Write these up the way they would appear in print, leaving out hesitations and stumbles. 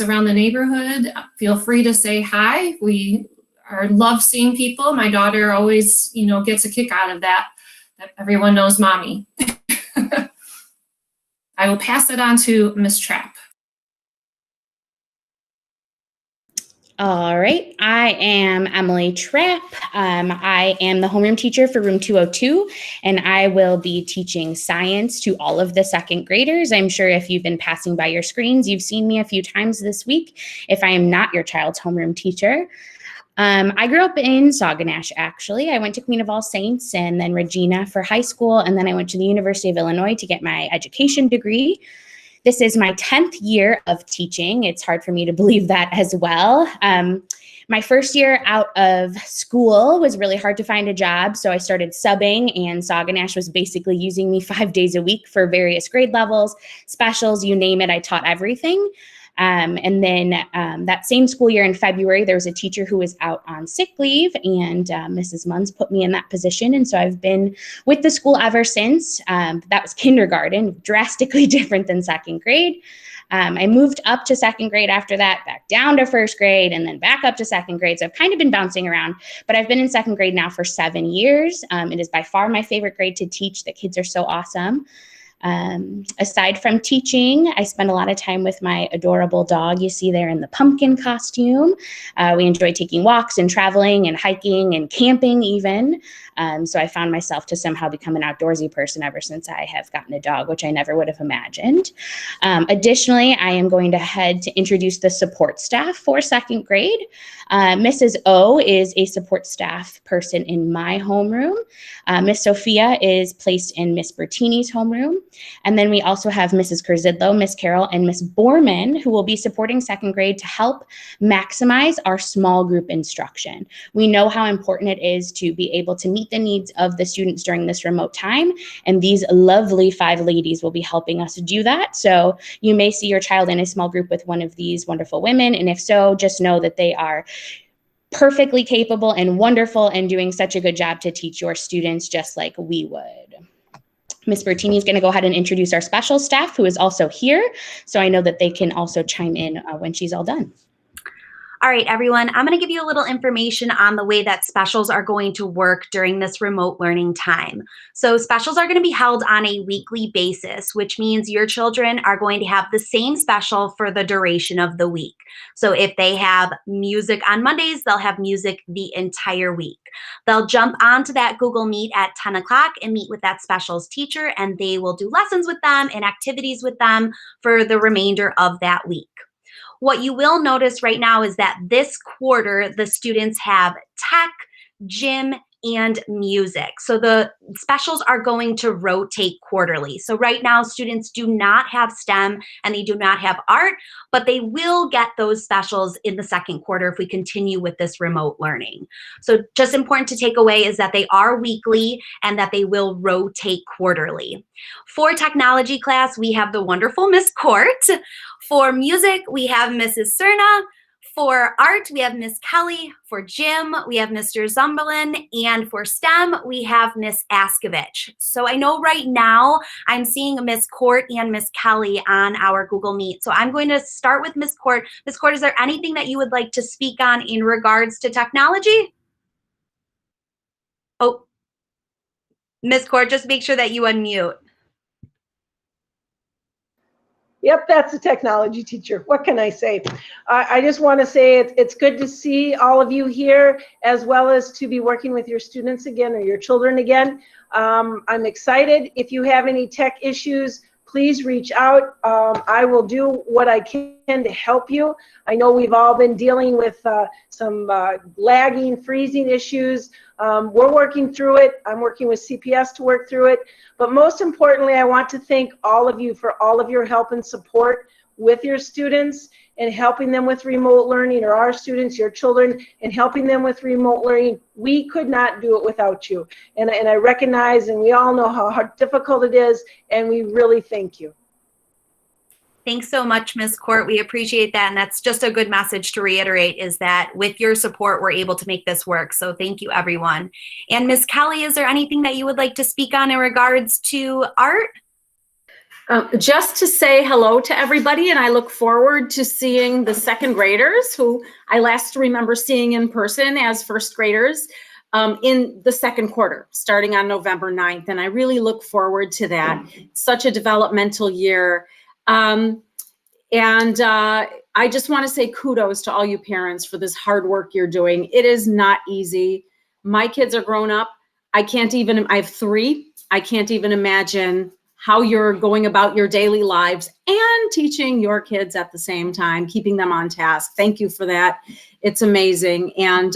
around the neighborhood, feel free to say hi. We love seeing people. My daughter always, gets a kick out of that everyone knows mommy. I will pass it on to Ms. Trapp. All right, I am Emily Trapp. I am the homeroom teacher for room 202, and I will be teaching science to all of the second graders. I'm sure if you've been passing by your screens, you've seen me a few times this week if I am not your child's homeroom teacher. I grew up in Sauganash, actually. I went to Queen of All Saints and then Regina for high school, and then I went to the University of Illinois to get my education degree. This is my 10th year of teaching. It's hard for me to believe that as well. My first year out of school was really hard to find a job, so I started subbing, and Sauganash was basically using me 5 days a week for various grade levels, specials, you name it, I taught everything. And then that same school year in February, there was a teacher who was out on sick leave, and Mrs. Munns put me in that position. And so I've been with the school ever since. That was kindergarten, drastically different than second grade. I moved up to second grade after that, back down to first grade, and then back up to second grade. So I've kind of been bouncing around, but I've been in second grade now for 7 years. It is by far my favorite grade to teach. The kids are so awesome. Aside from teaching, I spend a lot of time with my adorable dog you see there in the pumpkin costume. We enjoy taking walks and traveling and hiking and camping even. So I found myself to somehow become an outdoorsy person ever since I have gotten a dog, which I never would have imagined. Additionally, I am going to head to introduce the support staff for second grade. Mrs. O is a support staff person in my homeroom. Miss Sophia is placed in Miss Bertini's homeroom. And then we also have Mrs. Curzidlo, Miss Carol, and Miss Borman, who will be supporting second grade to help maximize our small group instruction. We know how important it is to be able to meet the needs of the students during this remote time, and these lovely 5 ladies will be helping us do that. So you may see your child in a small group with one of these wonderful women, and if so, just know that they are perfectly capable and wonderful and doing such a good job to teach your students just like we would. Ms. Bertini is going to go ahead and introduce our special staff, who is also here, so I know that they can also chime in when she's all done. All right, everyone, I'm going to give you a little information on the way that specials are going to work during this remote learning time. So specials are going to be held on a weekly basis, which means your children are going to have the same special for the duration of the week. So if they have music on Mondays, they'll have music the entire week. They'll jump onto that Google Meet at 10 o'clock and meet with that specials teacher, and they will do lessons with them and activities with them for the remainder of that week. What you will notice right now is that this quarter, the students have tech, gym, and music. So the specials are going to rotate quarterly. So right now, students do not have STEM and they do not have art, but they will get those specials in the second quarter if we continue with this remote learning. So just important to take away is that they are weekly and that they will rotate quarterly. For technology class, we have the wonderful Miss Court. For music, we have Mrs. Cerna. For art, we have Miss Kelly. For gym, we have Mr. Zumberlin. And for STEM, we have Miss Askovich. So I know right now I'm seeing Miss Court and Miss Kelly on our Google Meet. So I'm going to start with Miss Court. Miss Court, is there anything that you would like to speak on in regards to technology? Oh, Miss Court, just make sure that you unmute. Yep, that's a technology teacher. What can I say? I just want to say it's good to see all of you here, as well as to be working with your students again or your children again. I'm excited. If you have any tech issues, please reach out. I will do what I can to help you. I know we've all been dealing with some lagging, freezing issues. We're working through it. I'm working with CPS to work through it. But most importantly, I want to thank all of you for all of your help and support with your students and helping them with remote learning, or our students, your children, and helping them with remote learning. We could not do it without you. And I recognize, and we all know how difficult it is, and we really thank you. Thanks so much, Ms. Court. We appreciate that. And that's just a good message to reiterate, is that with your support, we're able to make this work. So thank you, everyone. And Ms. Kelly, is there anything that you would like to speak on in regards to art? Just to say hello to everybody, and I look forward to seeing the second graders who I last remember seeing in person as first graders in the second quarter, starting on November 9th. And I really look forward to that. Such a developmental year. I just want to say kudos to all you parents for this hard work you're doing. It is not easy. My kids are grown up. I have 3. I can't even imagine how you're going about your daily lives and teaching your kids at the same time, keeping them on task. Thank you for that. It's amazing. And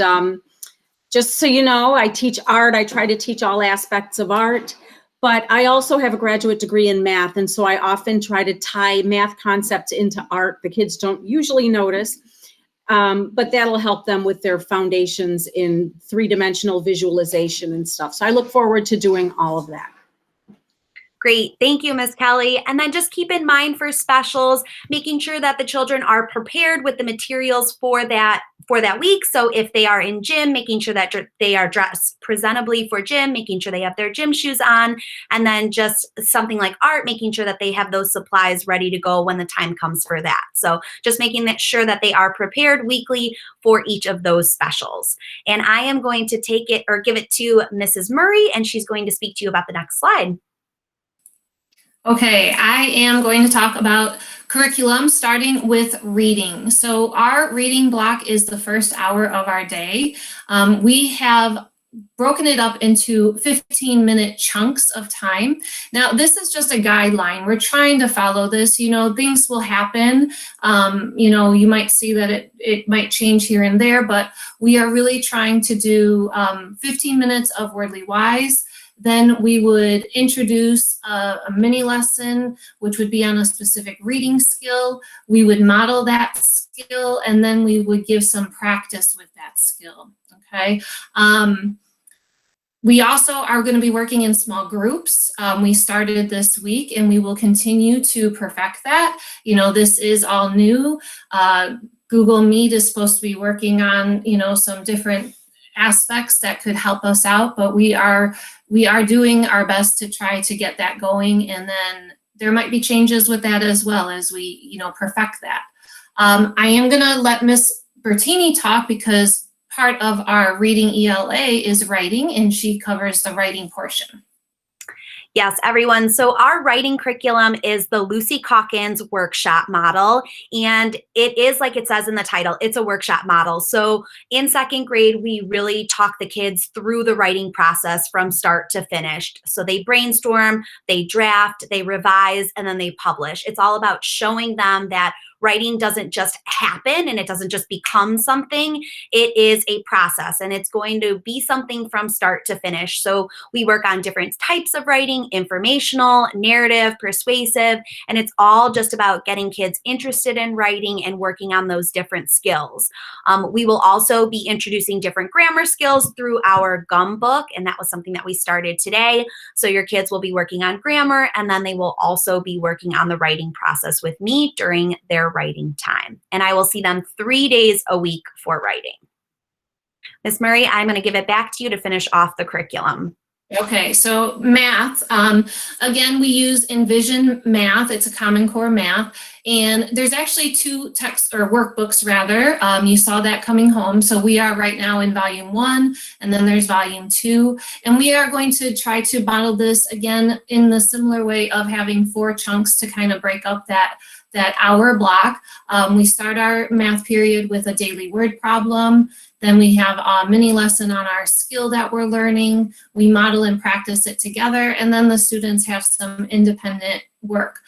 just so you know, I teach art. I try to teach all aspects of art, but I also have a graduate degree in math. And so I often try to tie math concepts into art. The kids don't usually notice, but that'll help them with their foundations in 3-dimensional visualization and stuff. So I look forward to doing all of that. Great. Thank you, Ms. Kelly. And then just keep in mind for specials, making sure that the children are prepared with the materials for that week. So if they are in gym, making sure that they are dressed presentably for gym, making sure they have their gym shoes on, and then just something like art, making sure that they have those supplies ready to go when the time comes for that. So just making sure that they are prepared weekly for each of those specials. And I am going to take it or give it to Mrs. Murray, and she's going to speak to you about the next slide. Okay, I am going to talk about curriculum starting with reading. So our reading block is the first hour of our day. We have broken it up into 15-minute chunks of time. Now, this is just a guideline. We're trying to follow this. Things will happen. You might see that it might change here and there, but we are really trying to do 15 minutes of Wordly Wise. Then we would introduce a mini lesson, which would be on a specific reading skill. We would model that skill, and then we would give some practice with that skill, okay? We also are going to be working in small groups. We started this week, and we will continue to perfect that. This is all new. Google Meet is supposed to be working on, some different aspects that could help us out, but we are doing our best to try to get that going, and then there might be changes with that as well as we perfect that. I am going to let Miss Bertini talk because part of our reading ELA is writing, and she covers the writing portion. Yes, everyone. So our writing curriculum is the Lucy Calkins workshop model. And it is like it says in the title, it's a workshop model. So in second grade, we really talk the kids through the writing process from start to finish. So they brainstorm, they draft, they revise, and then they publish. It's all about showing them that writing doesn't just happen and it doesn't just become something. It is a process, and it's going to be something from start to finish. So we work on different types of writing: informational, narrative, persuasive, and it's all just about getting kids interested in writing and working on those different skills. We will also be introducing different grammar skills through our gum book, and that was something that we started today. So your kids will be working on grammar, and then they will also be working on the writing process with me during their writing time. And I will see them 3 days a week for writing. Ms. Murray, I'm going to give it back to you to finish off the curriculum. Okay, so math. Again, we use Envision Math. It's a Common Core math. And there's actually 2 texts or workbooks rather. You saw that coming home. So we are right now in volume 1, and then there's volume 2. And we are going to try to model this again in the similar way of having 4 chunks to kind of break up that hour block. We start our math period with a daily word problem. Then we have a mini lesson on our skill that we're learning. We model and practice it together, and then the students have some independent work.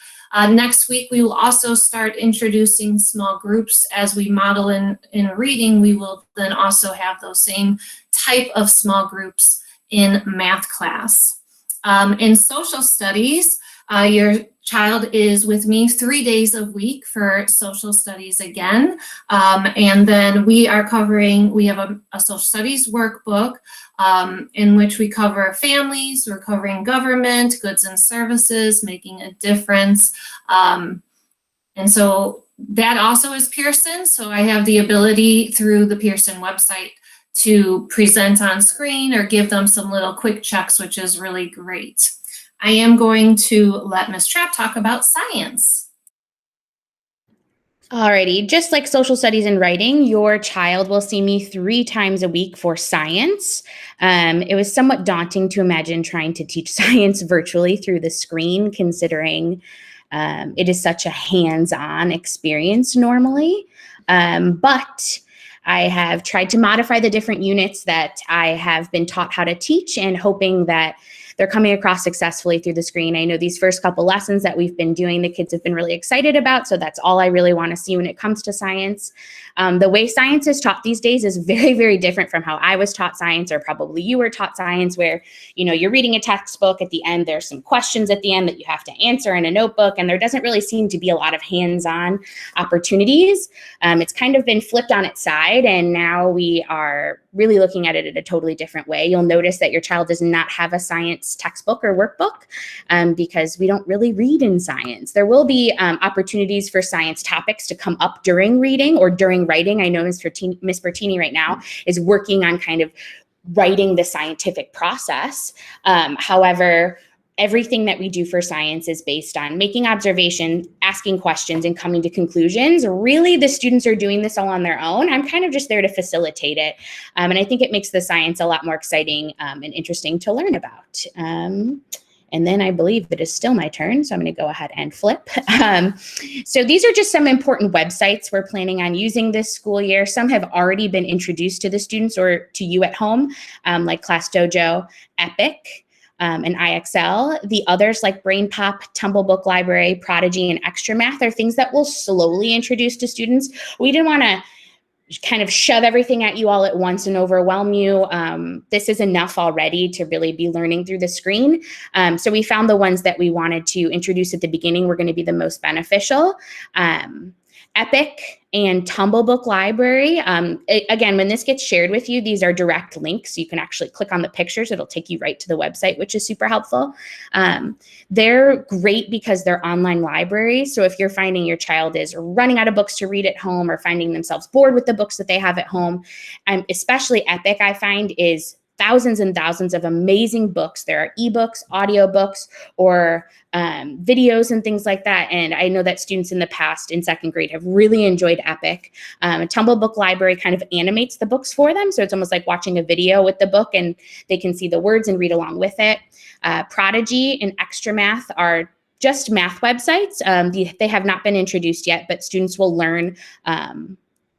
Next week, we will also start introducing small groups. As we model in reading, we will then also have those same type of small groups in math class. In social studies, your child is with me 3 days a week for social studies again. And then we have a social studies workbook in which we cover families, we're covering government, goods and services, making a difference. And so that also is Pearson. So I have the ability through the Pearson website to present on screen or give them some little quick checks, which is really great. I am going to let Ms. Trapp talk about science. Alrighty, just like social studies and writing, your child will see me 3 times a week for science. It was somewhat daunting to imagine trying to teach science virtually through the screen, considering it is such a hands-on experience normally. But I have tried to modify the different units that I have been taught how to teach, and hoping that they're coming across successfully through the screen. I know these first couple lessons that we've been doing, the kids have been really excited about, so that's all I really want to see when it comes to science. The way science is taught these days is very, very different from how I was taught science, or probably you were taught science, where, you know, you're reading a textbook. At the end, there's some questions at the end that you have to answer in a notebook, and there doesn't really seem to be a lot of hands-on opportunities. It's kind of been flipped on its side, and now we are really looking at it in a totally different way. You'll notice that your child does not have a science textbook or workbuck, because we don't really read in science. There will be opportunities for science topics to come up during reading or during writing. I know Ms. Bertini right now is working on kind of writing the scientific process. However, everything that we do for science is based on making observations, asking questions, and coming to conclusions. Really, the students are doing this all on their own. I'm kind of just there to facilitate it. And I think it makes the science a lot more exciting and interesting to learn about. And then I believe it is still my turn, so I'm going to go ahead and flip. So these are just some important websites we're planning on using this school year. Some have already been introduced to the students or to you at home, like Class Dojo, Epic, and IXL. The others, like BrainPop, Tumble Book Library, Prodigy, and Extra Math, are things that we'll slowly introduce to students. We didn't want to kind of shove everything at you all at once and overwhelm you. This is enough already to really be learning through the screen. So we found the ones that we wanted to introduce at the beginning were going to be the most beneficial. Epic and Tumble Book Library. Again, when this gets shared with you, these are direct links. You can actually click on the pictures. It'll take you right to the website, which is super helpful. They're great because they're online libraries. So if you're finding your child is running out of books to read at home, or finding themselves bored with the books that they have at home, especially Epic, I find, is thousands and thousands of amazing books. There are ebooks, audiobooks, or videos and things like that. And I know that students in the past in second grade have really enjoyed Epic. A Tumble Book Library kind of animates the books for them. So it's almost like watching a video with the book, and they can see the words and read along with it. Prodigy and Extra Math are just math websites. They have not been introduced yet, but students will learn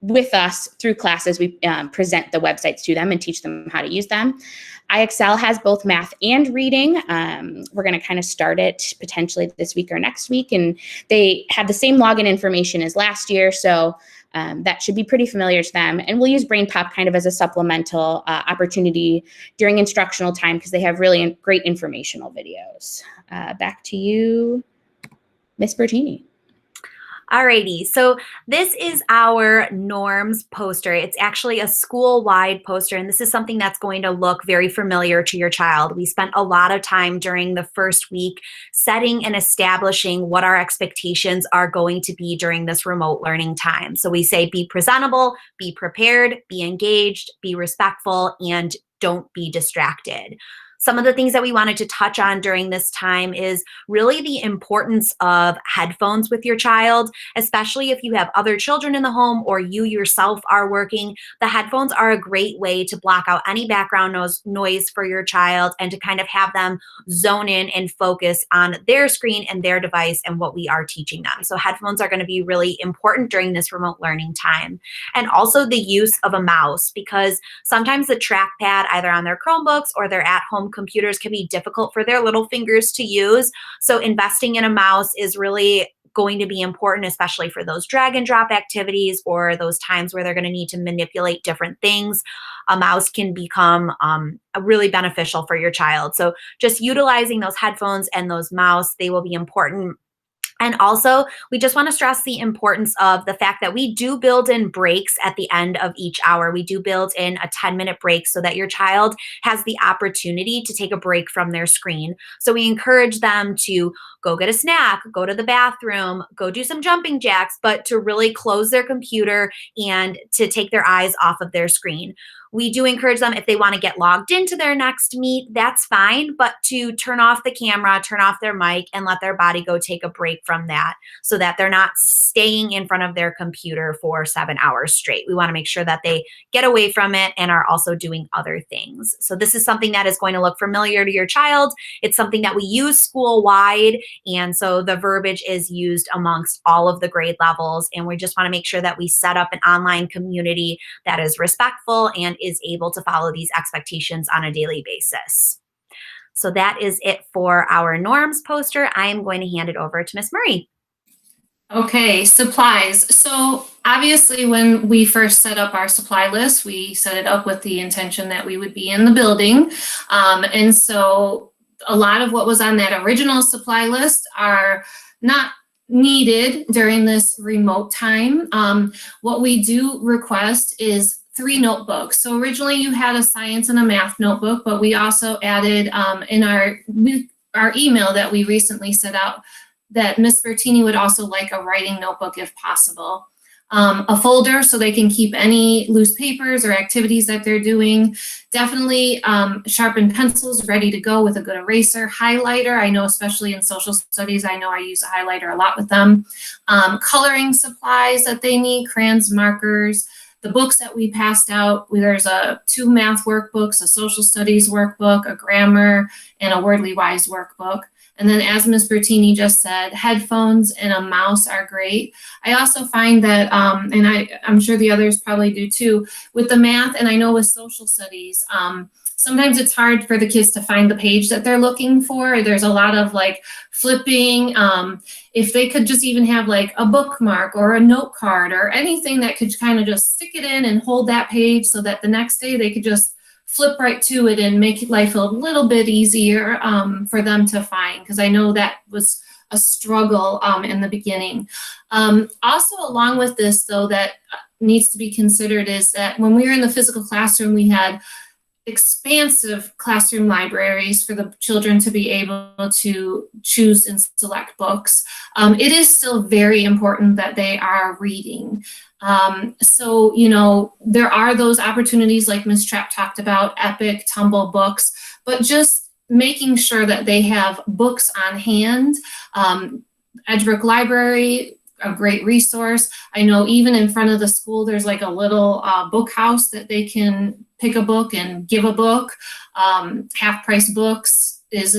with us through classes. We present the websites to them and teach them how to use them. IXL has both math and reading. We're going to kind of start it potentially this week or next week, and they have the same login information as last year, so that should be pretty familiar to them. And we'll use BrainPop kind of as a supplemental opportunity during instructional time, because they have really great informational videos. Back to you, Ms. Bertini. Alrighty, so this is our norms poster. It's actually a school-wide poster, and this is something that's going to look very familiar to your child. We spent a lot of time during the first week setting and establishing what our expectations are going to be during this remote learning time. So we say be presentable, be prepared, be engaged, be respectful, and don't be distracted. Some of the things that we wanted to touch on during this time is really the importance of headphones with your child, especially if you have other children in the home or you yourself are working. The headphones are a great way to block out any background noise for your child, and to kind of have them zone in and focus on their screen and their device and what we are teaching them. So headphones are going to be really important during this remote learning time. And also the use of a mouse, because sometimes the trackpad, either on their Chromebooks or their at-home computers, can be difficult for their little fingers to use. So investing in a mouse is really going to be important, especially for those drag and drop activities or those times where they're going to need to manipulate different things. A mouse can become really beneficial for your child. So just utilizing those headphones and those mouse, they will be important. And also, we just want to stress the importance of the fact that we do build in breaks at the end of each hour. We do build in a 10-minute break so that your child has the opportunity to take a break from their screen. So we encourage them to go get a snack, go to the bathroom, go do some jumping jacks, but to really close their computer and to take their eyes off of their screen. We do encourage them, if they want to get logged into their next meet, that's fine, but to turn off the camera, turn off their mic, and let their body go take a break from that so that they're not staying in front of their computer for 7 hours straight. We want to make sure that they get away from it and are also doing other things. So this is something that is going to look familiar to your child. It's something that we use school-wide, and so the verbiage is used amongst all of the grade levels, and we just want to make sure that we set up an online community that is respectful and is able to follow these expectations on a daily basis. So that is it for our norms poster. I am going to hand it over to Miss Murray. Okay, supplies. So obviously when we first set up our supply list, we set it up with the intention that we would be in the building. And so a lot of what was on that original supply list are not needed during this remote time. What we do request is 3 notebooks. So originally you had a science and a math notebook, but we also added in our email that we recently set out that Ms. Bertini would also like a writing notebook if possible. A folder so they can keep any loose papers or activities that they're doing. Definitely sharpened pencils ready to go with a good eraser. Highlighter, I know especially in social studies, I know I use a highlighter a lot with them. Coloring supplies that they need, crayons, markers. The books that we passed out, there's 2 math workbooks, a social studies workbook, a grammar, and a Wordly Wise workbook. And then as Ms. Bertini just said, headphones and a mouse are great. I also find that, and I'm sure the others probably do too, with the math, and I know with social studies, sometimes it's hard for the kids to find the page that they're looking for. There's a lot of like flipping. If they could just even have like a bookmark or a note card or anything that could kind of just stick it in and hold that page so that the next day they could just flip right to it and make life a little bit easier for them to find, because I know that was a struggle in the beginning. Also, along with this, though, that needs to be considered is that when we were in the physical classroom, we had expansive classroom libraries for the children to be able to choose and select books. It is still very important that they are reading. So, you know, there are those opportunities like Ms. Trapp talked about, Epic, Tumble books, but just making sure that they have books on hand. Edgebrook Library, a great resource. I know even in front of the school, there's like a little book house that they can pick a book and give a book. Half Price Books is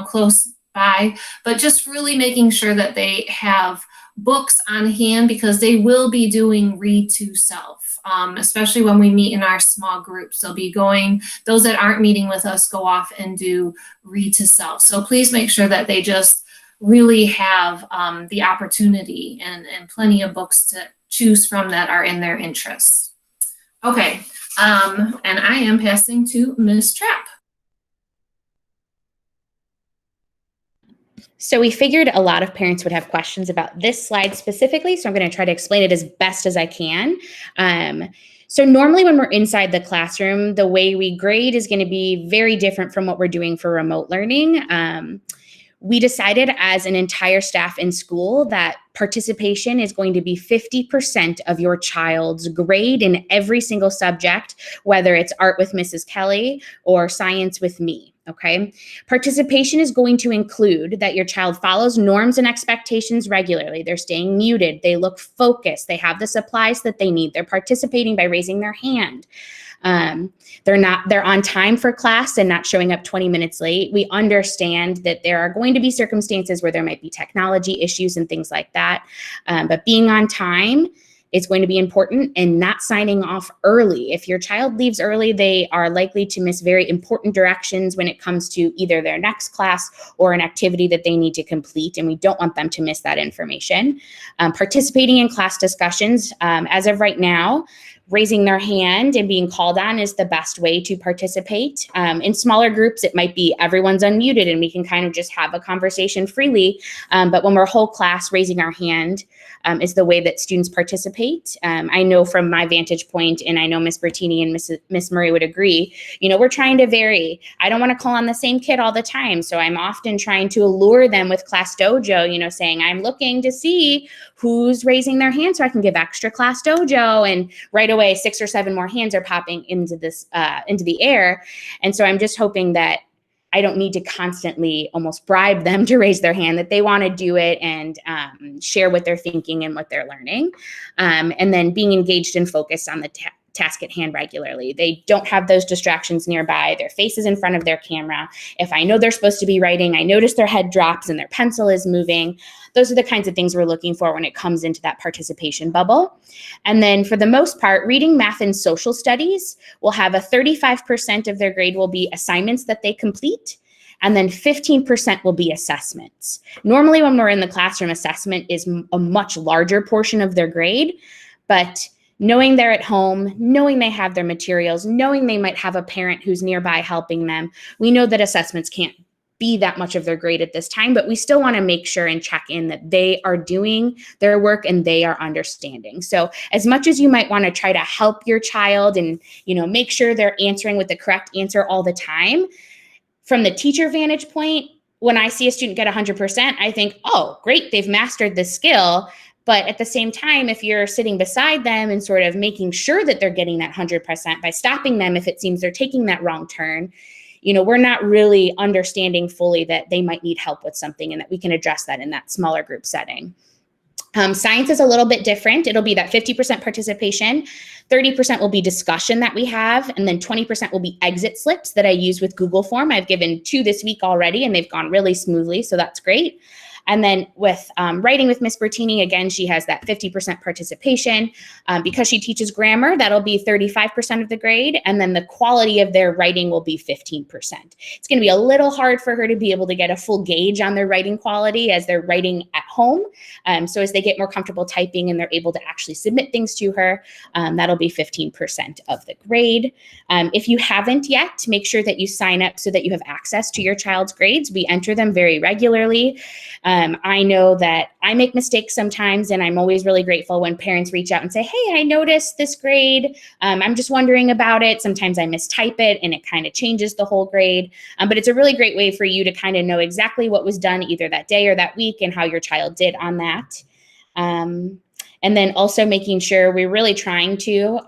close by, but just really making sure that they have books on hand, because they will be doing read to self, especially when we meet in our small groups. They'll be going, those that aren't meeting with us go off and do read to self. So please make sure that they just really have the opportunity and plenty of books to choose from that are in their interests. Okay, and I am passing to Ms. Trapp. So we figured a lot of parents would have questions about this slide specifically, so I'm going to try to explain it as best as I can. So normally when we're inside the classroom, the way we grade is going to be very different from what we're doing for remote learning. We decided as an entire staff in school that participation is going to be 50% of your child's grade in every single subject, whether it's art with Mrs. Kelly or science with me. Okay. Participation is going to include that your child follows norms and expectations regularly. They're staying muted. They look focused. They have the supplies that they need. They're participating by raising their hand. They're on time for class and not showing up 20 minutes late. We understand that there are going to be circumstances where there might be technology issues and things like that. But being on time is going to be important, and not signing off early. If your child leaves early, they are likely to miss very important directions when it comes to either their next class or an activity that they need to complete, and we don't want them to miss that information. Participating in class discussions, as of right now, raising their hand and being called on is the best way to participate. In smaller groups, it might be everyone's unmuted and we can kind of just have a conversation freely. But when we're whole class, raising our hand is the way that students participate. I know from my vantage point, and I know Ms. Bertini and Ms. Murray would agree, we're trying to vary. I don't want to call on the same kid all the time. So I'm often trying to allure them with Class Dojo, saying, I'm looking to see who's raising their hand so I can give extra class dojo. And right away, 6 or 7 more hands are popping into the air. And so I'm just hoping that I don't need to constantly almost bribe them to raise their hand, that they want to do it and share what they're thinking and what they're learning. And then being engaged and focused on the task at hand regularly. They don't have those distractions nearby. Their face is in front of their camera. If I know they're supposed to be writing, I notice their head drops and their pencil is moving. Those are the kinds of things we're looking for when it comes into that participation bubble. And then for the most part, reading, math, and social studies will have a 35% of their grade will be assignments that they complete. And then 15% will be assessments. Normally when we're in the classroom, assessment is a much larger portion of their grade, but knowing they're at home, knowing they have their materials, knowing they might have a parent who's nearby helping them, we know that assessments can't be that much of their grade at this time, but we still want to make sure and check in that they are doing their work and they are understanding. So as much as you might want to try to help your child and, make sure they're answering with the correct answer all the time, from the teacher vantage point, when I see a student get 100%, I think, oh, great, they've mastered this skill. But at the same time, if you're sitting beside them and sort of making sure that they're getting that 100% by stopping them if it seems they're taking that wrong turn, we're not really understanding fully that they might need help with something and that we can address that in that smaller group setting. Science is a little bit different. It'll be that 50% participation, 30% will be discussion that we have, and then 20% will be exit slips that I use with Google Form. I've given 2 this week already, and they've gone really smoothly, so that's great. And then with writing with Miss Bertini, again, she has that 50% participation. Because she teaches grammar, that'll be 35% of the grade. And then the quality of their writing will be 15%. It's going to be a little hard for her to be able to get a full gauge on their writing quality as they're writing at home. So as they get more comfortable typing and they're able to actually submit things to her, that'll be 15% of the grade. If you haven't yet, make sure that you sign up so that you have access to your child's grades. We enter them very regularly. I know that I make mistakes sometimes, and I'm always really grateful when parents reach out and say, hey, I noticed this grade. I'm just wondering about it. Sometimes I mistype it and it kind of changes the whole grade. But it's a really great way for you to kind of know exactly what was done either that day or that week and how your child did on that. And then also making sure we're really trying to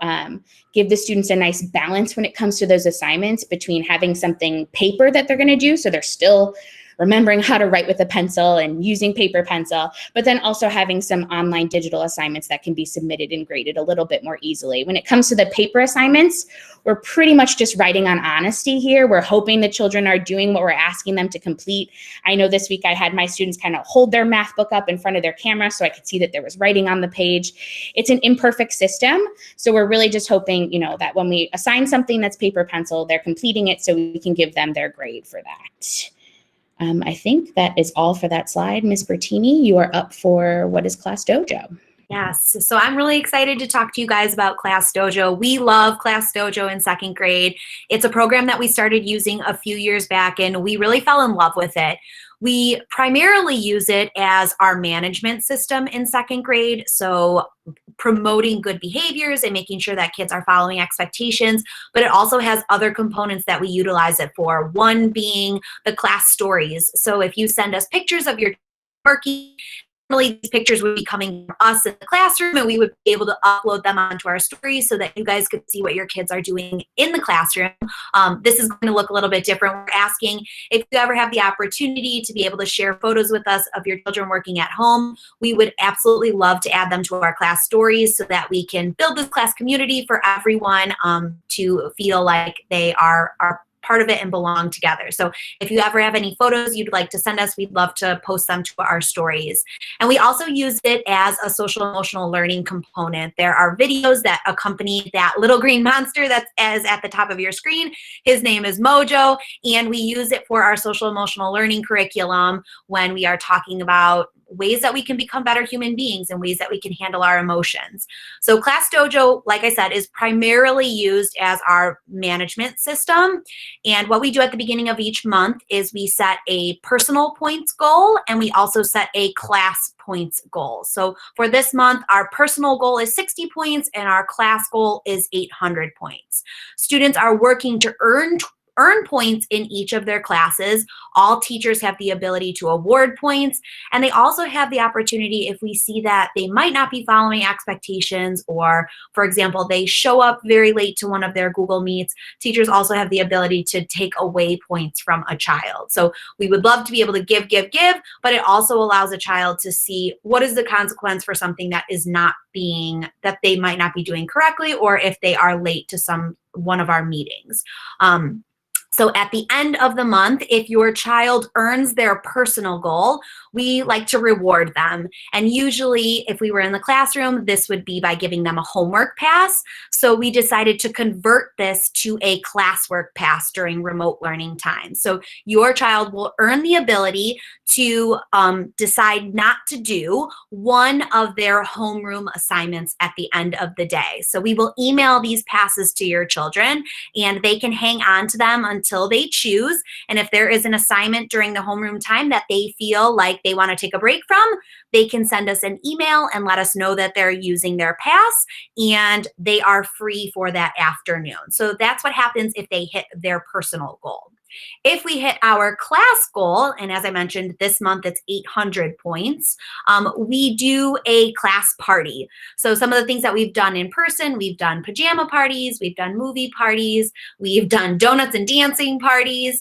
give the students a nice balance when it comes to those assignments between having something paper that they're going to do, so they're still remembering how to write with a pencil and using paper pencil, but then also having some online digital assignments that can be submitted and graded a little bit more easily. When it comes to the paper assignments, we're pretty much just writing on honesty here. We're hoping the children are doing what we're asking them to complete. I know this week I had my students kind of hold their math book up in front of their camera so I could see that there was writing on the page. It's an imperfect system, so we're really just hoping, that when we assign something that's paper pencil, they're completing it so we can give them their grade for that. I think that is all for that slide. Ms. Bertini, you are up for What is Class Dojo? Yes, so I'm really excited to talk to you guys about Class Dojo. We love Class Dojo in 2nd grade. It's a program that we started using a few years back, and we really fell in love with it. We primarily use it as our management system in 2nd grade, so promoting good behaviors and making sure that kids are following expectations, but it also has other components that we utilize it for, one being the class stories. So if you send us pictures of your working, normally these pictures would be coming from us in the classroom, and we would be able to upload them onto our stories so that you guys could see what your kids are doing in the classroom. This is going to look a little bit different. We're asking if you ever have the opportunity to be able to share photos with us of your children working at home. We would absolutely love to add them to our class stories so that we can build this class community for everyone to feel like they are part of it and belong together. So if you ever have any photos you'd like to send us, we'd love to post them to our stories. And we also use it as a social emotional learning component. There are videos that accompany that little green monster that is at the top of your screen. His name is Mojo, and we use it for our social emotional learning curriculum when we are talking about ways that we can become better human beings and ways that we can handle our emotions. So Class Dojo, like I said, is primarily used as our management system. And what we do at the beginning of each month is we set a personal points goal, and we also set a class points goal. So for this month, our personal goal is 60 points and our class goal is 800 points. Students are working to earn earn points in each of their classes. All teachers have the ability to award points, and they also have the opportunity, if we see that they might not be following expectations, or for example, they show up very late to one of their Google Meets, teachers also have the ability to take away points from a child. So we would love to be able to give, but it also allows a child to see what is the consequence for something that is not being, that they might not be doing correctly, or if they are late to one of our meetings. So at the end of the month, if your child earns their personal goal, we like to reward them. And usually if we were in the classroom, this would be by giving them a homework pass. So we decided to convert this to a classwork pass during remote learning time. So your child will earn the ability to decide not to do one of their homeroom assignments at the end of the day. So we will email these passes to your children, and they can hang on to them until they choose. And if there is an assignment during the homeroom time that they feel like they want to take a break from, they can send us an email and let us know that they're using their pass, and they are free for that afternoon. So that's what happens if they hit their personal goal. If we hit our class goal, and as I mentioned, this month it's 800 points, we do a class party. So some of the things that we've done in person, we've done pajama parties, we've done movie parties, we've done donuts and dancing parties.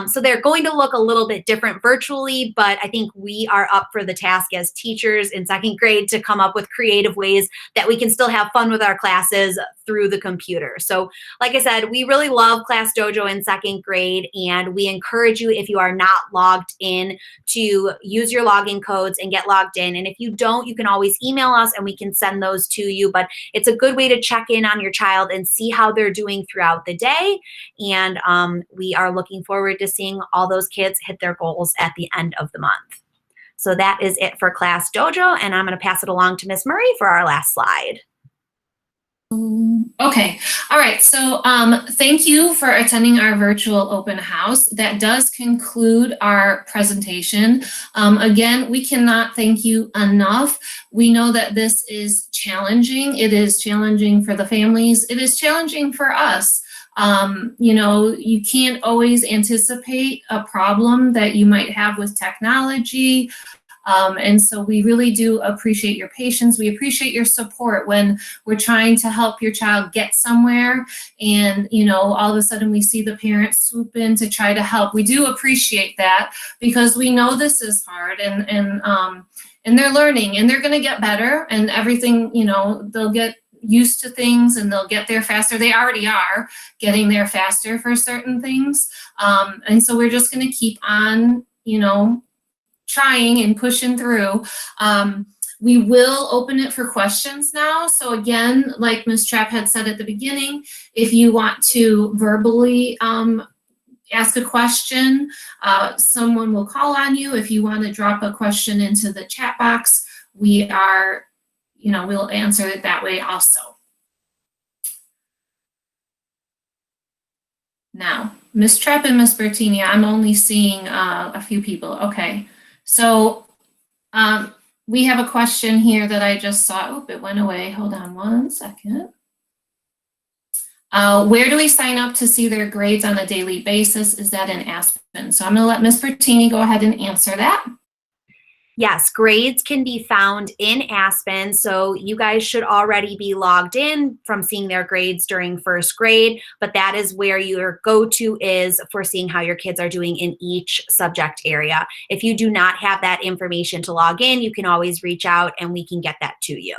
So they're going to look a little bit different virtually, but I think we are up for the task as teachers in second grade to come up with creative ways that we can still have fun with our classes through the computer. So like I said, we really love Class Dojo in second grade, and we encourage you, if you are not logged in, to use your login codes and get logged in. And if you don't, you can always email us and we can send those to you. But it's a good way to check in on your child and see how they're doing throughout the day. And we are looking forward to seeing all those kids hit their goals at the end of the month. So that is it for Class Dojo, and I'm going to pass it along to Miss Murray for our last slide. Okay. All right. So thank you for attending our virtual open house. That does conclude our presentation. Again, we cannot thank you enough. We know that this is challenging. It is challenging for the families. It is challenging for us. You know, you can't always anticipate a problem that you might have with technology. And so we really do appreciate your patience. We appreciate your support when we're trying to help your child get somewhere. And, you know, all of a sudden we see the parents swoop in to try to help. We do appreciate that because we know this is hard, and they're learning, and they're going to get better, and everything, you know, they'll get used to things and they'll get there faster. They already are getting there faster for certain things. And so we're just going to keep on, you know, trying and pushing through. We will open it for questions now. So again, like Ms. Trapp had said at the beginning, if you want to verbally ask a question, someone will call on you. If you want to drop a question into the chat box, we are, you know, we'll answer it that way also. Now, Ms. Trapp and Ms. Bertini, I'm only seeing a few people. Okay. So we have a question here that I just saw. Oh, it went away. Hold on one second. Where do we sign up to see their grades on a daily basis? Is that in Aspen? So I'm going to let Ms. Bertini go ahead and answer that. Yes, grades can be found in Aspen, so you guys should already be logged in from seeing their grades during first grade, but that is where your go-to is for seeing how your kids are doing in each subject area. If you do not have that information to log in, you can always reach out and we can get that to you.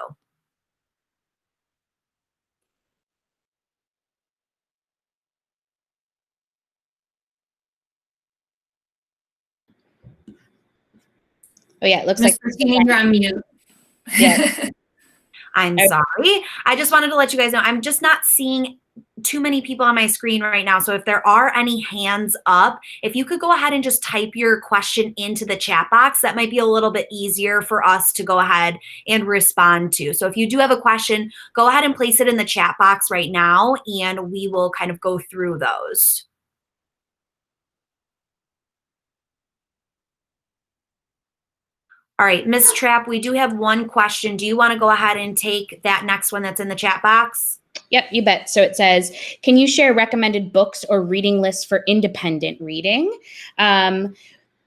Oh yeah, it looks Ms. like Bertini, you're on mute. Yeah. I'm sorry. I just wanted to let you guys know I'm just not seeing too many people on my screen right now. So if there are any hands up, if you could go ahead and just type your question into the chat box, that might be a little bit easier for us to go ahead and respond to. So if you do have a question, go ahead and place it in the chat box right now, and we will kind of go through those. All right, Ms. Trapp, we do have one question. Do you want to go ahead and take that next one that's in the chat box? Yep, you bet. So it says, can you share recommended books or reading lists for independent reading?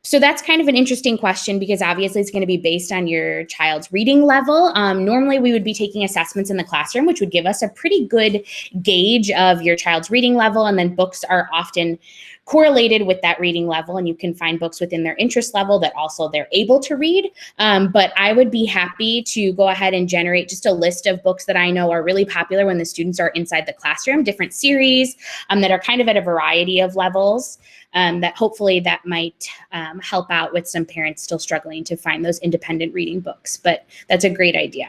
So that's kind of an interesting question because obviously it's going to be based on your child's reading level. Normally we would be taking assessments in the classroom, which would give us a pretty good gauge of your child's reading level. And then books are often correlated with that reading level, and you can find books within their interest level that also they're able to read. But I would be happy to go ahead and generate just a list of books that I know are really popular when the students are inside the classroom, different series that are kind of at a variety of levels. That hopefully that might help out with some parents still struggling to find those independent reading books. But that's a great idea.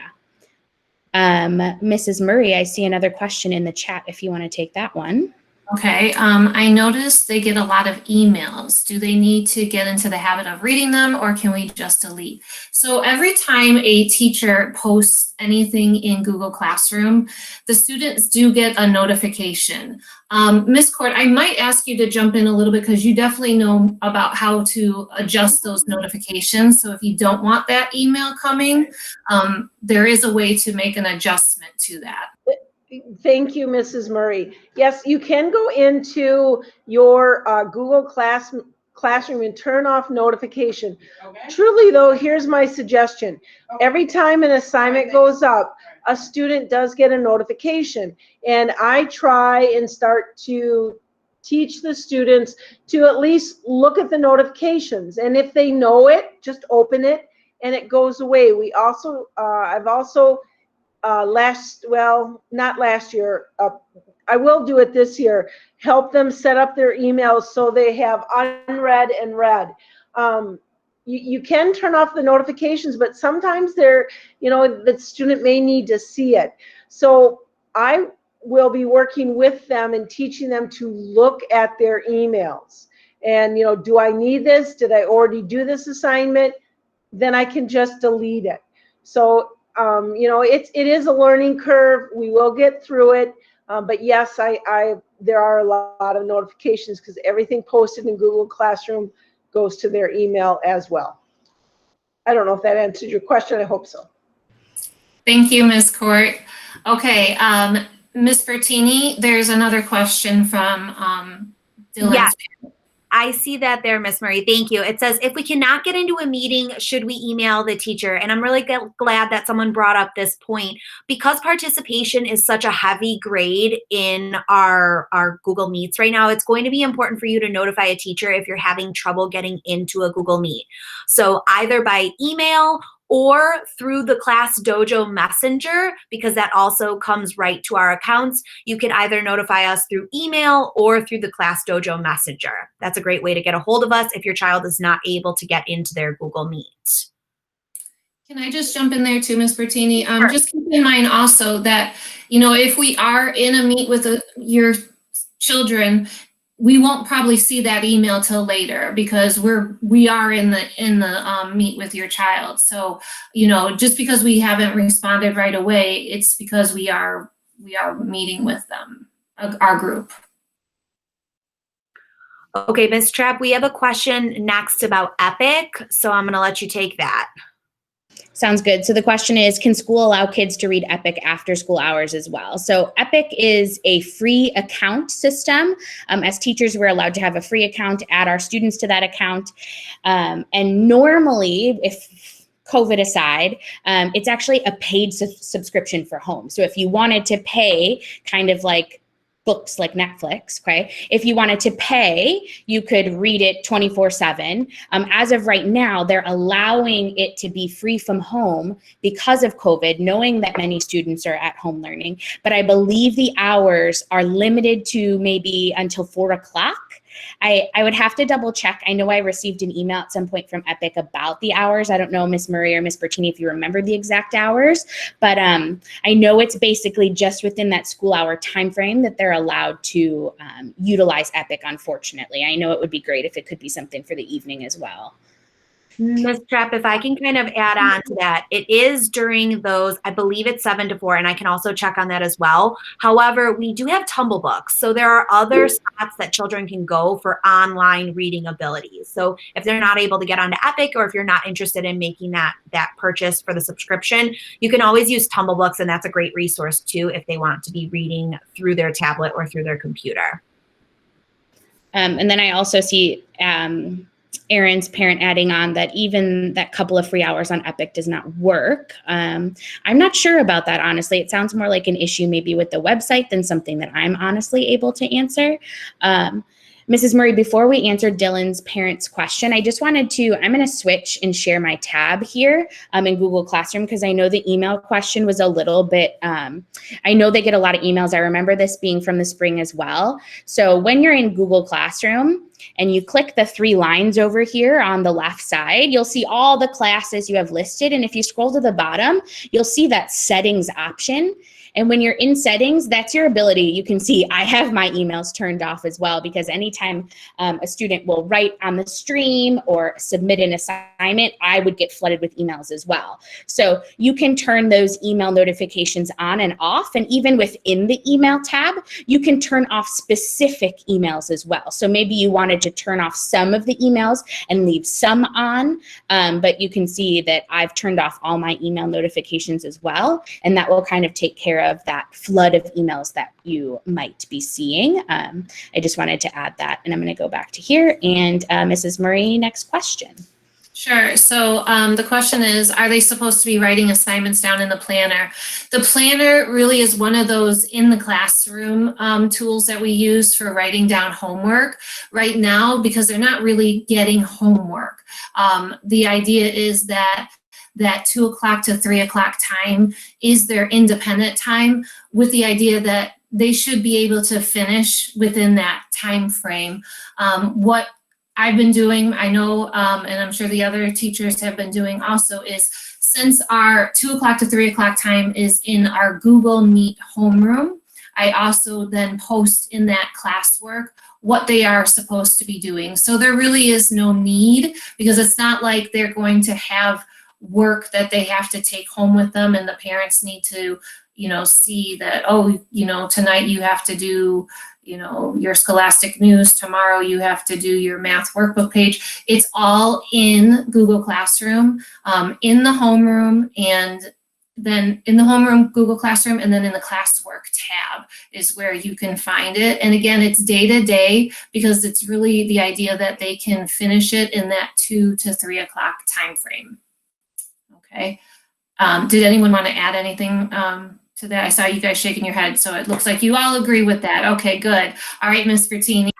Mrs. Murray, I see another question in the chat if you want to take that one. Okay, I noticed they get a lot of emails. Do they need to get into the habit of reading them, or can we just delete? So every time a teacher posts anything in Google Classroom, the students do get a notification. Ms. Court, I might ask you to jump in a little bit because you definitely know about how to adjust those notifications. So if you don't want that email coming, there is a way to make an adjustment to that. Thank you, Mrs. Murray. Yes, you can go into your Google Classroom and turn off notification. Okay. Truly, though, here's my suggestion. Okay. Every time an assignment goes up, a student does get a notification. And I try and start to teach the students to at least look at the notifications. And if they know it, just open it and it goes away. We also, I've also, not last year, I will do it this year, help them set up their emails so they have unread and read. You can turn off the notifications, but sometimes the student may need to see it. So I will be working with them and teaching them to look at their emails. And, do I need this? Did I already do this assignment? Then I can just delete it. So it is a learning curve. We will get through it. But yes, there are a lot of notifications because everything posted in Google Classroom goes to their email as well. I don't know if that answered your question. I hope so. Thank you, Ms. Court. Okay, Ms. Bertini, there's another question from Dylan. Yeah. I see that there, Ms. Murray. Thank you. It says, if we cannot get into a meeting, should we email the teacher? And I'm really glad that someone brought up this point. Because participation is such a heavy grade in our Google Meets right now, it's going to be important for you to notify a teacher if you're having trouble getting into a Google Meet. So either by email or through the Class Dojo Messenger, because that also comes right to our accounts. You can either notify us through email or through the Class Dojo Messenger. That's a great way to get a hold of us if your child is not able to get into their Google Meet. Can I just jump in there too, Ms. Bertini? Sure. Just keep in mind also that, if we are in a meet with your children, we won't probably see that email till later because we are in the meet with your child. So, just because we haven't responded right away, it's because we are meeting with them, our group. Okay, Ms. Trapp, we have a question next about Epic, so I'm going to let you take that. Sounds good. So the question is, can school allow kids to read Epic after school hours as well? So Epic is a free account system. As teachers, we're allowed to have a free account, add our students to that account. And normally, if COVID aside, it's actually a paid subscription for home. So if you wanted to pay kind of like books like Netflix, okay? If you wanted to pay, you could read it 24/7. As of right now, they're allowing it to be free from home because of COVID, knowing that many students are at home learning. But I believe the hours are limited to maybe until 4 o'clock. I would have to double check. I know I received an email at some point from Epic about the hours. I don't know, Ms. Murray or Ms. Bertini, if you remember the exact hours, but I know it's basically just within that school hour time frame that they're allowed to utilize Epic, unfortunately. I know it would be great if it could be something for the evening as well. Ms. Trepp, if I can kind of add on to that, it is during those, I believe it's 7 to 4, and I can also check on that as well. However, we do have tumble books. So there are other spots that children can go for online reading abilities. So if they're not able to get onto Epic, or if you're not interested in making that purchase for the subscription, you can always use tumble books, and that's a great resource too if they want to be reading through their tablet or through their computer. And then I also see Aaron's parent adding on that even that couple of free hours on Epic does not work. I'm not sure about that, honestly. It sounds more like an issue maybe with the website than something that I'm honestly able to answer. Mrs. Murray, before we answer Dylan's parent's question, I just wanted to, I'm going to switch and share my tab here in Google Classroom, because I know the email question was a little bit, I know they get a lot of emails. I remember this being from the spring as well. So when you're in Google Classroom and you click the 3 lines over here on the left side, you'll see all the classes you have listed. And if you scroll to the bottom, you'll see that settings option. And when you're in settings, that's your ability. You can see I have my emails turned off as well, because anytime a student will write on the stream or submit an assignment, I would get flooded with emails as well. So you can turn those email notifications on and off. And even within the email tab, you can turn off specific emails as well. So maybe you wanted to turn off some of the emails and leave some on, but you can see that I've turned off all my email notifications as well. And that will kind of take care of that flood of emails that you might be seeing. I just wanted to add that, and I'm going to go back to here. And Mrs. Murray, next question. Sure. So the question is, are they supposed to be writing assignments down in the planner? The planner really is one of those in the classroom tools that we use for writing down homework right now, because they're not really getting homework. The idea is that 2 o'clock to 3 o'clock time is their independent time, with the idea that they should be able to finish within that time frame. What I've been doing, I know, and I'm sure the other teachers have been doing also, is since our 2 o'clock to 3 o'clock time is in our Google Meet homeroom, I also then post in that classwork what they are supposed to be doing. So there really is no need, because it's not like they're going to have work that they have to take home with them, and the parents need to, see that, oh, tonight you have to do, your Scholastic News, tomorrow you have to do your math workbook page. It's all in Google Classroom, in the homeroom, and then in the homeroom, Google Classroom, and then in the classwork tab is where you can find it. And again, it's day to day, because it's really the idea that they can finish it in that 2 to 3 o'clock time frame. Okay. Did anyone want to add anything to that? I saw you guys shaking your head, so it looks like you all agree with that. Okay, good. All right, Ms. Bertini.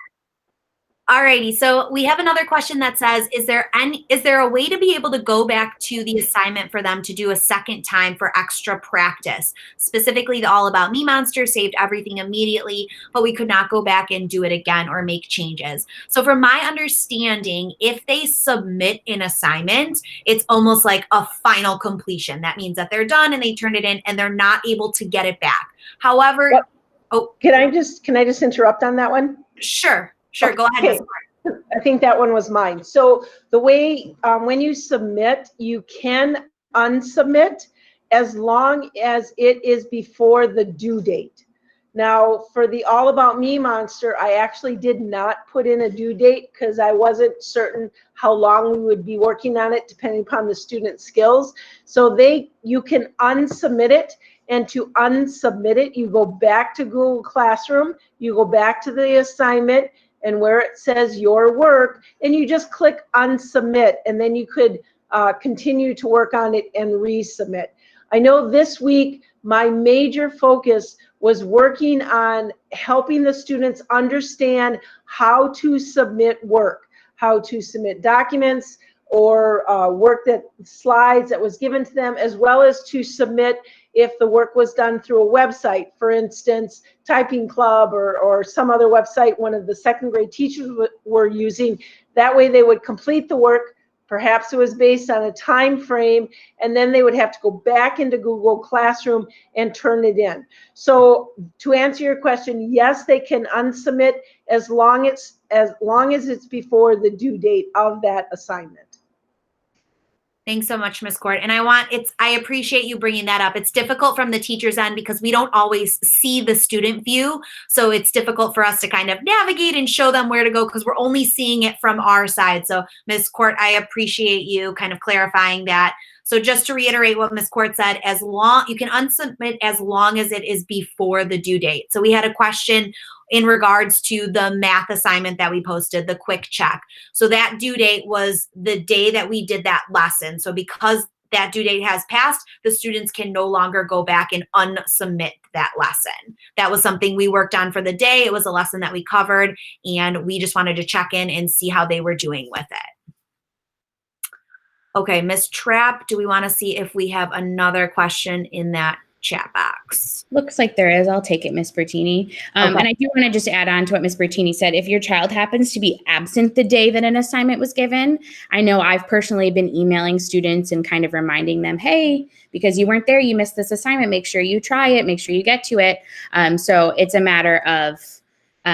Alrighty, so we have another question that says, is there a way to be able to go back to the assignment for them to do a second time for extra practice? Specifically, the All About Me Monster saved everything immediately, but we could not go back and do it again or make changes. So from my understanding, if they submit an assignment, it's almost like a final completion. That means that they're done and they turn it in and they're not able to get it back. However, can I just interrupt on that one? Sure, go ahead. Okay. I think that one was mine. So the way, when you submit, you can unsubmit as long as it is before the due date. Now, for the All About Me Monster, I actually did not put in a due date because I wasn't certain how long we would be working on it, depending upon the student's skills. So you can unsubmit it. And to unsubmit it, you go back to Google Classroom, you go back to the assignment, and where it says your work, and you just click unsubmit, and then you could continue to work on it and resubmit. I know this week my major focus was working on helping the students understand how to submit work, how to submit documents or slides that was given to them, as well as to submit if the work was done through a website, for instance, Typing Club or some other website one of the second grade teachers were using. That way they would complete the work. Perhaps it was based on a time frame, and then they would have to go back into Google Classroom and turn it in. So to answer your question, yes, they can unsubmit as long as it's before the due date of that assignment. Thanks so much, Ms. Court. And I appreciate you bringing that up. It's difficult from the teacher's end because we don't always see the student view. So it's difficult for us to kind of navigate and show them where to go because we're only seeing it from our side. So Ms. Court, I appreciate you kind of clarifying that. So just to reiterate what Ms. Court said, you can unsubmit as long as it is before the due date. So we had a question in regards to the math assignment that we posted, the quick check. So that due date was the day that we did that lesson. So because that due date has passed, the students can no longer go back and unsubmit that lesson. That was something we worked on for the day. It was a lesson that we covered, and we just wanted to check in and see how they were doing with it. Okay, Ms. Trapp, do we want to see if we have another question in that chat box? Looks like there is. I'll take it, Ms. Bertini. Okay. And I do want to just add on to what Ms. Bertini said. If your child happens to be absent the day that an assignment was given, I know I've personally been emailing students and kind of reminding them, hey, because you weren't there, you missed this assignment. Make sure you try it. Make sure you get to it. So it's a matter of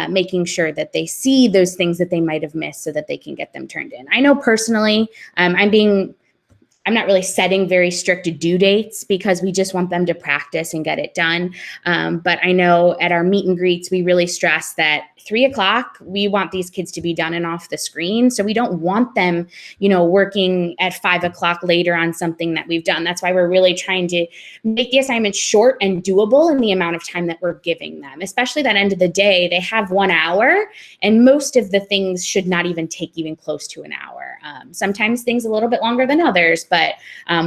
making sure that they see those things that they might have missed so that they can get them turned in. I know personally, I'm not really setting very strict due dates because we just want them to practice and get it done. But I know at our meet and greets, we really stress that 3 o'clock, we want these kids to be done and off the screen. So we don't want them, working at 5 o'clock later on something that we've done. That's why we're really trying to make the assignments short and doable in the amount of time that we're giving them, especially that end of the day. They have 1 hour and most of the things should not even take even close to an hour. Sometimes things a little bit longer than others, but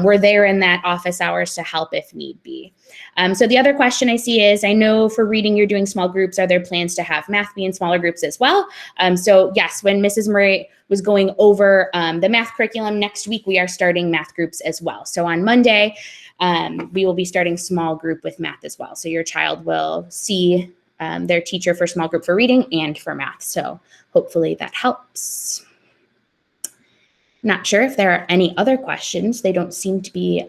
we're there in that office hours to help if need be. So the other question I see is, I know for reading you're doing small groups. Are there plans to have math be in smaller groups as well? So yes, when Mrs. Murray was going over the math curriculum next week, we are starting math groups as well. So on Monday, we will be starting small group with math as well. So your child will see their teacher for small group for reading and for math. So hopefully that helps. Not sure if there are any other questions. They don't seem to be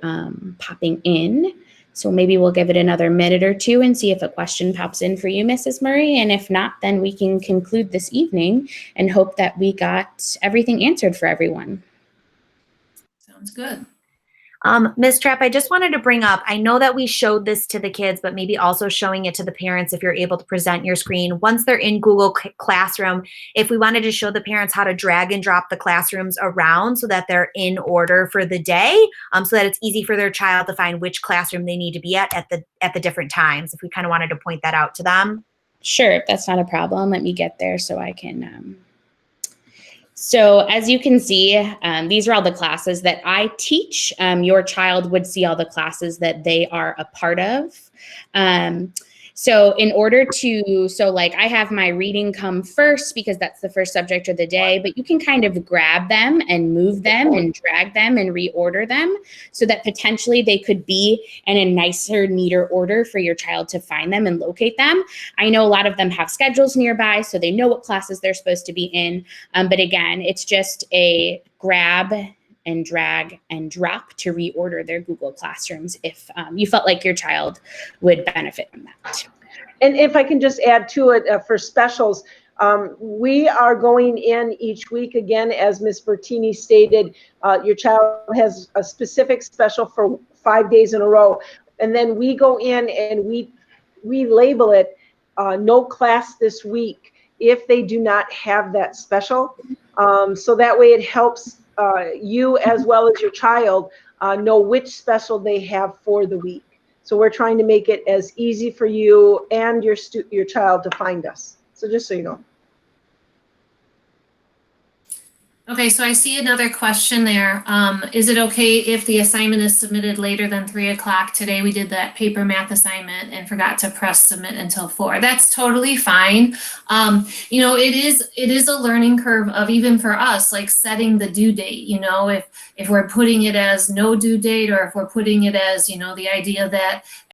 popping in. So maybe we'll give it another minute or two and see if a question pops in for you, Mrs. Murray. And if not, then we can conclude this evening and hope that we got everything answered for everyone. Sounds good. Ms. Trapp, I just wanted to bring up, I know that we showed this to the kids, but maybe also showing it to the parents if you're able to present your screen. Once they're in Google Classroom, if we wanted to show the parents how to drag and drop the classrooms around so that they're in order for the day, so that it's easy for their child to find which classroom they need to be at the different times, if we kind of wanted to point that out to them. Sure, that's not a problem. Let me get there so I can... So as you can see, these are all the classes that I teach. Your child would see all the classes that they are a part of. So in order to, I have my reading come first because that's the first subject of the day, but you can kind of grab them and move them and drag them and reorder them so that potentially they could be in a nicer, neater order for your child to find them and locate them. I know a lot of them have schedules nearby, so they know what classes they're supposed to be in. But again, it's just a grab and drag and drop to reorder their Google Classrooms if you felt like your child would benefit from that. And if I can just add to it for specials, we are going in each week again, as Ms. Bertini stated, your child has a specific special for 5 days in a row. And then we go in and we label it no class this week if they do not have that special. So that way it helps you as well as your child know which special they have for the week. So we're trying to make it as easy for you and your child to find us. So just so you know. Okay, so I see another question there. Is it okay if the assignment is submitted later than 3 o'clock? Today we did that paper math assignment and forgot to press submit until 4. That's totally fine. It is a learning curve of, even for us, like setting the due date. If we're putting it as no due date, or if we're putting it as, the idea that